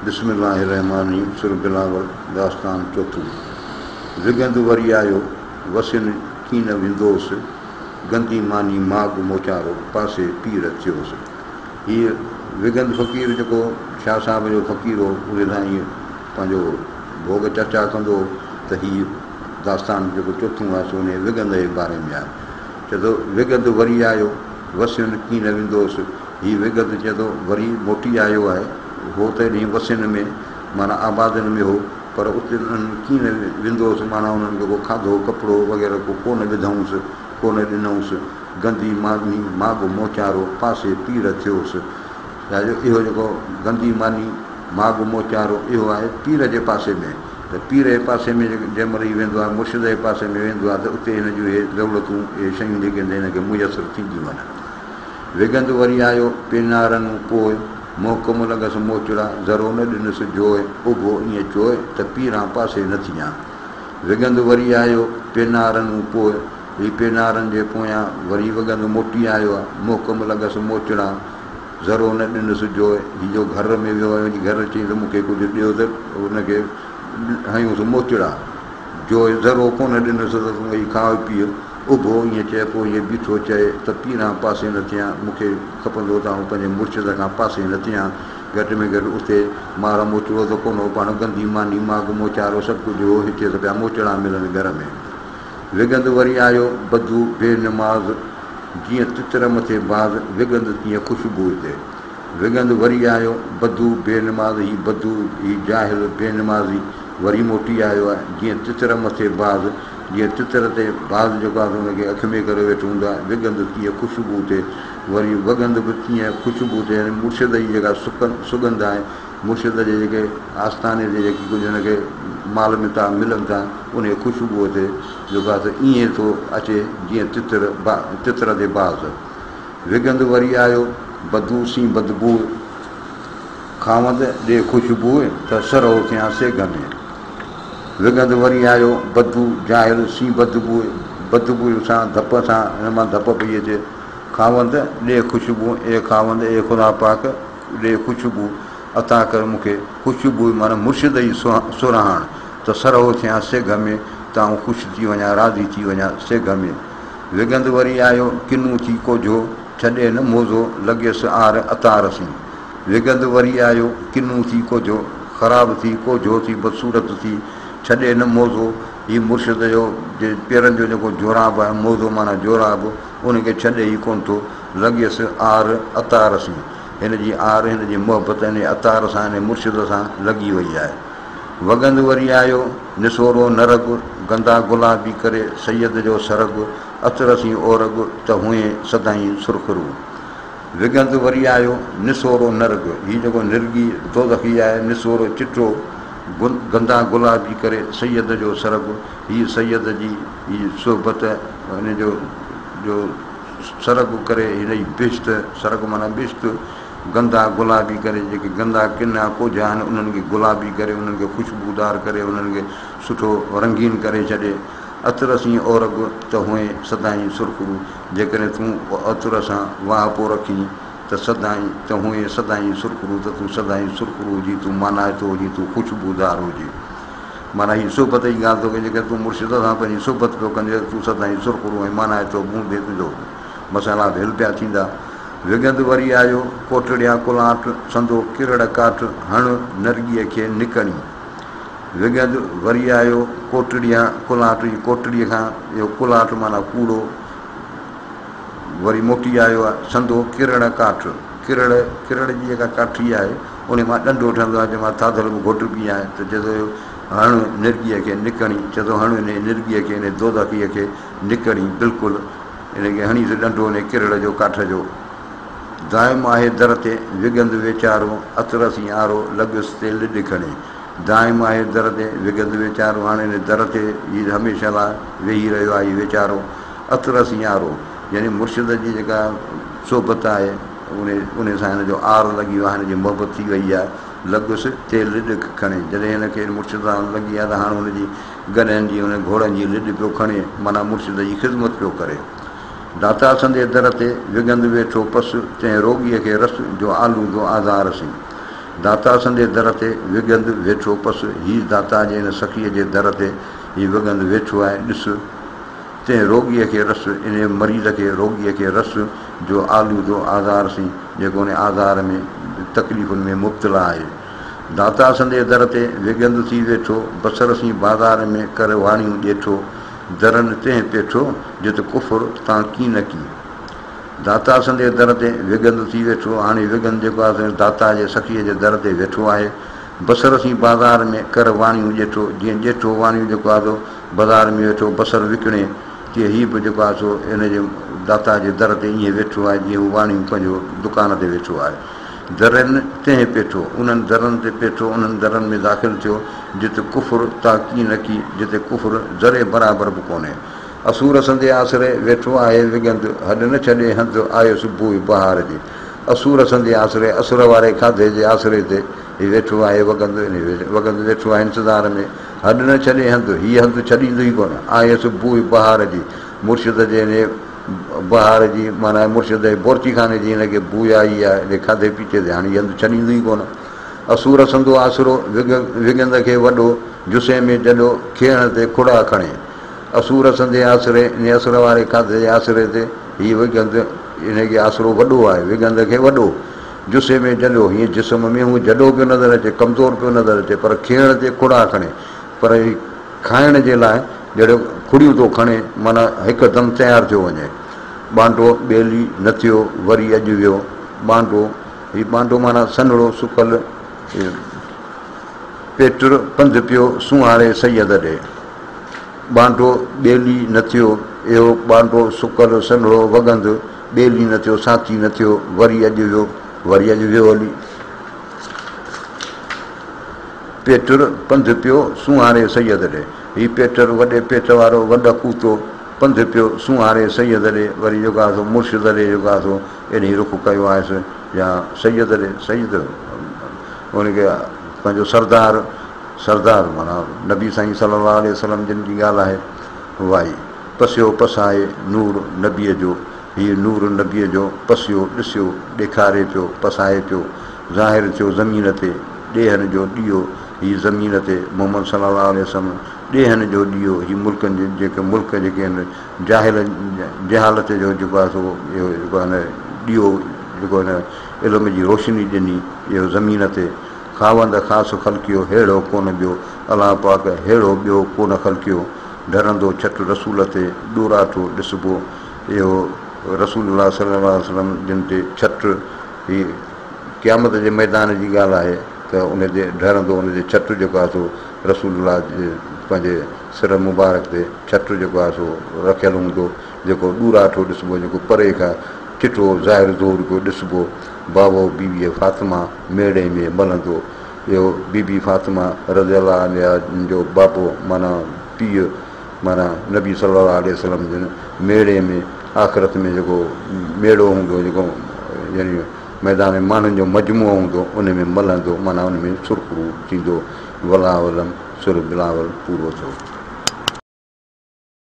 बिस्मिल्लाहिर्रहमानिर्रहीम सुर बिलावल दास्तान चौथों। विगंद वरी आयो वसिन कीन विंदोसि गंदी मानी माग मोचारो पासे पीर थियोसि। हीअ विगंद फ़क़ीर जेको शाह साहिब जो फ़क़ीर हो उहे सां ईअं पंहिंजो भोग चर्चा कंदो त हीअ दास्तान जेको चौथों आहे सो उन विगंद जे बारे में आहे। चए थो विगंद वरी आयो वसिन कीन विंदोसि। हीअ विगंद चए थो वरी मोटी आयो आहे। हो त ॾींहुं वसिन में माना आबादनि में हो, पर उते उन्हनि कीन विंदोसि माना उन्हनि खे को खाधो कपिड़ो वग़ैरह को कोन विधऊंसि, कोन ॾिनऊंसि। गंदी मानी माग मोचारो पासे पीर थियोसि। इहो जेको गंदी मानी माग मोचारो इहो आहे पीर जे पासे में। त पीर जे पासे में जंहिं महिल ई वेंदो आहे, मुर्शिद जे पासे में वेंदो आहे त उते हिन जूं इहे ज़रूरतूं इहे शयूं जेके आहिनि हिनखे मुयसरु थींदियूं आहिनि। विगंद वरी आयो पेनारनि पोइ मोहकम लॻसि मोचड़ा ज़रो न ॾिनसि जोए उभो ईअं चोए त पीरां पासे न थियां। विगंद वरी आयो पेनारनि पोइ, हीअ पेनारनि जे पोयां वरी विगंद मोटी आयो आहे। मोहकम लॻसि मोचड़ा ज़रो न ॾिनसि जोए। हीअ जो घर में वियो आहे, वञी घर चई त मूंखे कुझु ॾियो त हुनखे हयूंसि मोचड़ा। जोए ज़रो कोन ॾिनसि त तूं वई खाओ पीउ। उभो ईअं चए पोइ ईअं बीठो चए त पीरां पासे न थियां, मूंखे खपंदो त आउं पंहिंजे मुर्शिद खां पासे न थियां। घटि में घटि उते मार मोचड़ो त कोन हो, पाण गंदी मानी माग मोचारो सभु कुझु हो, हिते त पिया मोचड़ा मिलनि घर में। विगंद वरी आयो बदू बेनमाज़ जीअं तितर मथे बाज़ विगंद तीअं ख़ुशबू हिते। विगंद वरी आयो बदू बेनमाज़, ही बदू ही जाहिल बेनमाज़ी वरी मोटी आयो आहे। जीअं तितर मथे बाज़, जीअं तितर ते बाज़ जेको आहे हुनखे अखि में करे वेठो हूंदो आहे, विगंद तीअं ख़ुशबू थिए। वरी वगंद बि तीअं ख़ुशबू थिए। यानी मुर्शिद जी जेका सुगंध आहे, मुर्शिद जे जेके आस्थाने जे जेकी कुझु हिनखे माल में था मिलनि था, उन ख़ुशबूअ ते जेको आहे त ईअं थो अचे जीअं तितर ते बाज़। विगंद वरी आयो बदू सी बदबू खावंद ॾे ख़ुशबू त सरो थियां सेग में। विगंद वरी आयो बदू जाहिल सी बदबू, बदबू सां धप सां हिन मां धप पई अचे। खावंद ॾे ख़ुशबू ए खावंद ए ख़ुदा पाक ॾे ख़ुशबू अता कर मूंखे ख़ुशबू माना मुर्शिद जी सुराहाण त सरो थियां सेग में, त आउं ख़ुशि थी वञा, राज़ी थी वञा सेग में। विगंद वरी आयो किनू थी कोझो छॾे न मोज़ो लॻियसि आर अतारसी। विगंद वरी आयो किनू थी कोझो, ख़राब थी कोझो थी बदसूरत थी छॾे न मोज़ो। हीअ मुर्शिद जो जे पेरनि जो जेको जोराब आहे, मोज़ो माना जोराब, उनखे छॾे ई कोन थो। लॻियसि आर अतारसी, हिन जी आर हिन जी मोहबत हिन अतार सां हिन मुर्शिद सां लॻी वई आहे। वगंद वरी आयो निसोरो नरग गंदा गुलाबी करे सैयद जो सरग अतरसी ओरग त हुए सदाईं सुरखरू। विगंद वरी आयो निसोरो नरग, हीअ जेको निरगी दोज़खी आहे, निसोरो चिटो गंदा गुलाबी करे सैयद जो सरग। हीअ सैयद जी हीअ सोहबत हिन जो सरग करे हिन जी बिश्त, सरग माना बिश्त, गंदा गुलाबी करे जेके गंदा किना कोझा आहिनि उन्हनि खे गुलाबी करे, उन्हनि खे ख़ुशबूदार करे, उन्हनि खे सुठो रंगीन करे छॾे। अतरसी औरग त हुए सदाईं सुरखरू, जेकॾहिं तूं अतर सां वाह पोइ रखी त सदाईं त हुए सदाईं सुरखरू, त तूं सदाईं सुरखरू हुजी, तूं मानाइतो हुजी, तूं ख़ुशबूदार हुजी। माना हीअ सोबत जी ॻाल्हि थो कजे, जेकर तूं मुर्शिद सां पंहिंजी सोबत पियो कंदे तूं सदाईं सुरखरू ऐं मानाइतो बूंदे तुंहिंजो मसाला भेल पिया थींदा। विगंद वरी आयो कोटड़िया कुलाट संदो किरड़ काठ हण नरगीअ खे निकणी। विगंद वरी आयो कोटड़िया कुलाट, कोटड़ीअ खां इहो कुलाट माना कूड़ो वरी मोटी आयो आहे। संदो किरड़ काठ, किरड़ जी जेका काठी आहे उन मां ॾंडो ठहंदो आहे, जंहिंमां थाधल बि घोट बि आहे। त चए थो हण निरगीअ खे निकणी, चए थो हण हिन निरगीअ खे हिन दोज़खीअ खे निकणी, बिल्कुलु हिनखे हणीसि ॾंडो हिन किरड़ जो काठ जो। दाइम आहे दर ते विगंद वेचारो अतरसी आरो लॻुसि ते लिॾ खणे। दाइम आहे दर ते विगंद वेचारो, हाणे हिन दर ते हीअ हमेशह लाइ वेही रहियो आहे हीअ वेचारो। अतरसी आरो यानी मुर्शिद जी जेका सोबत आहे उन सां हिन जो आर लॻी वियो आहे, हिन जी मोहबत थी वई आहे। लॻुसि ते लिॾ खणे, जॾहिं हिनखे मुर्शिद सां लॻी आहे त हाणे हुनजी गॾनि जी हुन घोड़नि जी लिॾ पियो खणे, माना मुर्शिद जी ख़िदमत पियो करे। दाता संदे दर ते विगंद वेठो पसि, तंहिं रोगीअ खे रस जो आलूदो आज़ार सी। दाता संदे दर ते विगंद वेठो पस ही दाता जे हिन सखीअ जे दर ते हीउ विगंद वेठो आहे ॾिस तंहिं रोगीअ खे रस इन मरीज़ खे रोगीअ खे रस जो आलूदो आज़ार सी जेको उन आज़ार में तकलीफ़ुनि में मुब्तला आहे दाता संदे दर ते विगंद थी वेठो बसर सी बाज़ार में कर वाणियूं ॾेठो दरनि तंहिं पेठो जित कुफुर तां की न की दाता संदे दर ते विगंद थी वेठो हाणे विगंद जेको आहे दाता जे सखीअ जे दर ते वेठो आहे बसर सी बाज़ार में कर वाणियूं ॾेठो जीअं ॾेठो वाणियूं जेको आहे सो बाज़ार में वेठो बसर विकिणे तीअं हीअ बि जेको आहे सो इन जे दाता जे दर ते ईअं वेठो आहे जीअं हू वाणियूं पंहिंजो दुकान ते वेठो आहे दरनि तंहिं पेठो उन्हनि दरनि ते पेठो उन्हनि दरनि में दाख़िलु थियो जिते कुफुर ता की न की जिते कुफुर ज़रे बराबरि बि कोन्हे असूर संदे आसिरे वेठो आहे विगंद हॾ न छॾे हंधि आयो सुबुह बहार जी असूर संदे आसिरे असुर वारे खाधे जे आसिरे ते हीउ वेठो आहे वगंद वेठो आहे इंतज़ार में हॾ न छॾे हंधि हीअ हंधि छॾींदो ई कोन आहे सुबुह बहार जी मुर्शिद जे हिन बहार जी माना मुर्शिद जे बोरची खाने जी हिनखे बू आई आहे हिन खाधे पीते ते हाणे हीअ हंधि छॾींदो ई कोन असूर संदो आसिरो विगंद खे वॾो जुसे में जॾो खेण ते खुड़ा खणे असूर संदे आसिरे इन असुर वारे खाधे जे आसिरे ते हीअ विगंद हिनखे आसिरो वॾो आहे विगंद खे वॾो जुसे में जॾो हीअं जिस्म में हू जॾो पियो नज़र अचे कमज़ोर पियो नज़र अचे पर खेण ते खुड़ा खणे पर खाइण जे लाइ जहिड़ो खुड़ियूं थो खणे माना हिकदमि तयारु थियो वञे बांटो ॿेली न थियो वरी अॼु वियो बांटो हीउ बांटो माना सन्हड़ो सुकल पेटुर पंधु पियो सुहारे सैयद ॾे बांटो ॿेली न थियो इहो बांटो सुकल सन्हड़ो वगंद ॿेली न थियो साथी न थियो वरी अॼु वियो हली पेटुर पंधु पियो सुहारे सैयद ॾे हीउ पेटर वॾे पेट वारो वॾा कूतो पंधु पियो सुहारे सैयद ॾे वरी जेको आहे सो मुर्शिद ॾे जेको आहे सो एॾी रुख कयो आहे या सैयद ॾे सैयद उनखे पंहिंजो सरदार माना नबी साईं सल्लल्लाहु अलैहि वसल्लम जिन जी ॻाल्हि आहे उहा ई पसियो पसाए नूर नबीअ जो हीउ नूर नबीअ जो पसियो ॾिसियो ॾेखारे पियो पसाए पियो ज़ाहिर थियो ज़मीन ते ॾेहनि जो ॾीओ हीउ ज़मीन ते मोहम्मद सल्लल्लाहु अलैहि वसल्लम ॾेहनि जो ॾीओ हीउ मुल्कनि जे जेके मुल्क जेके आहिनि जहालत जो जेको आहे सो इहो जेको आहे न ॾीओ जेको हिन इल्म जी रोशनी ॾिनी इहो ज़मीन ते खावंद ख़ासि ख़लकियो अहिड़ो कोन ॿियो अलाह पाक अहिड़ो ॿियो कोन ख़लकियो डरंदो छट रसूल ते ॾोराठो ॾिसबो इहो रसूल सल्लल्लाहु अलैहि वसल्लम जिन ते छट हीअ क़यामत जे मैदान जी ॻाल्हि आहे त उन ते डरंदो उन ते छट जेको आहे सो रसूल जे पंहिंजे सिर मुबारक ते छट जेको आहे सो रखियलु हूंदो जेको ॾूराठो ॾिसबो जेको परे खां चिठो ज़ाहिर ज़ोर पियो ॾिसबो बाबो बीबीअ फातिमा मेड़े में मलंदो इहो बीबी फातिमा रज़ियल्लाहु अन्हा जो बाबो माना पीउ माना नबी सल्लल्लाहु अलैहि वसल्लम जिन मेड़े में आख़िरत में जेको मेड़ो हूंदो जेको यानी मैदान माण्हुनि जो मजमूओ हूंदो उन में मलंदो माना उन में सुरखरू थींदो वला वलम सुर बिलावल पूरो थियो